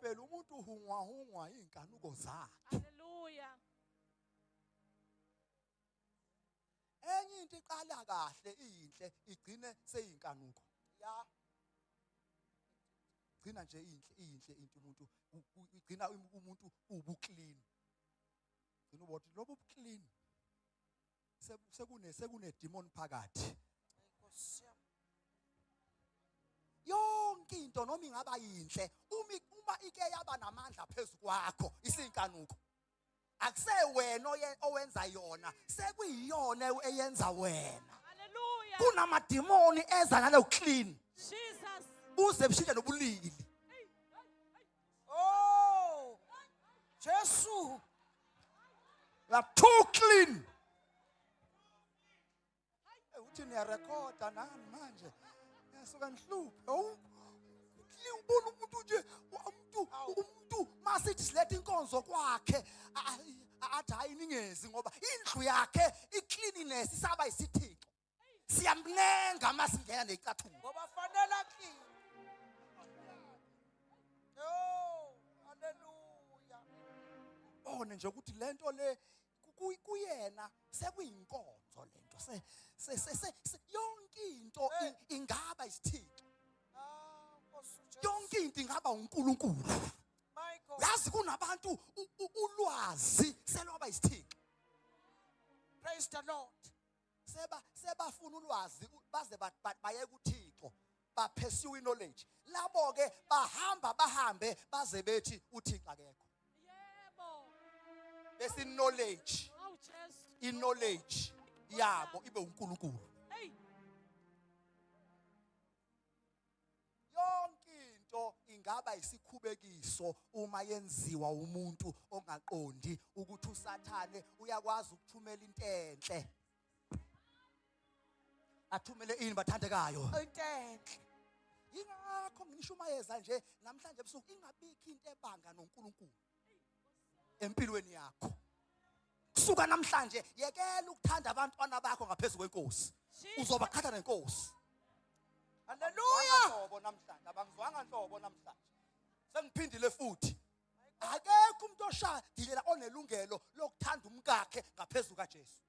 phela umuntu uhungwa inkanuko zakhe. Hallelujah. Enye into iqala kahle inhle igcine seyinkanuko. Ya. Gcina nje inhle into umuntu igcina umuntu ubuclean. Gcina ubothi lobo ubuclean. Sekune demon phakathi. Yonke into noma ingaba yinhle uma ike yaba namandla phezulu kwakho isinkanuko. Akusewena owenza yona, sekuyiyona eyenza wena. Hallelujah. Kunamademoni eza nalo clean. Jesus. Uze bishintshe nobulili. Oh. Jesu. You are too clean. Uthi niyarekhoda nani manje? Yasuka nihluphe. Ubona umuntu nje umuntu masithi silethe inkonzo kwakhe athi hayi ningezi ngoba indlu yakhe icleanliness isaba isithixo. Siyamnenga masingena necathulo. Ngoba fanele clean. Oh, hallelujah. One nje ukuthi lento le kuyena sekuyinkonzo lento yonke into ingaba isithixo. Yonke into ingaba uNkulunkulu. Yazi kunabantu ulwazi selwaba isithixo. Praise the Lord. Sebafuna ulwazi baze baye kuThixo ba pursue knowledge. Labo ke bahambe baze bethi uThixo akekho. Yebo. Bese knowledge. Oh Jesus. Knowledge yabo ibe uNkulunkulu. Hey. Yonke into ingaba isikhubekiso uma yenziwa umuntu ongaqondi ukuthi uSathane uyakwazi ukuthumela into enhle. Athumele ini bathandekayo. Into enhle. Ingakho ngishumayeza nje namhlanje ebusuku ingabikho into ebanga noNkulunkulu empilweni yakho. Kusuka namhlanje yekela ukuthanda abantwana bakho ngaphezulu kwenkosi. Uzobakhatha nenkosi. Hallelujah. Nhlobo namhlanje abangizwanga nhlobo namhlanje. Sengiphindile futhi. Akekho umuntu oshadilela onelungelo lokuthanda umkakhe ngaphezulu kaJesu.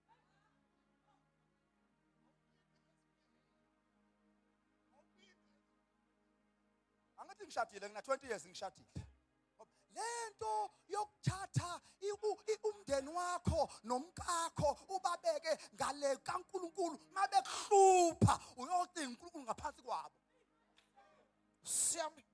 Angathi ngishadile ngina 20 years ngishadile. Lento yokuthatha umndeni wakho nomkakho ubabeke ngale kaNkulunkulu mabe kuhlupha uyocinga uNkulunkulu ngaphansi kwabo. Siyami.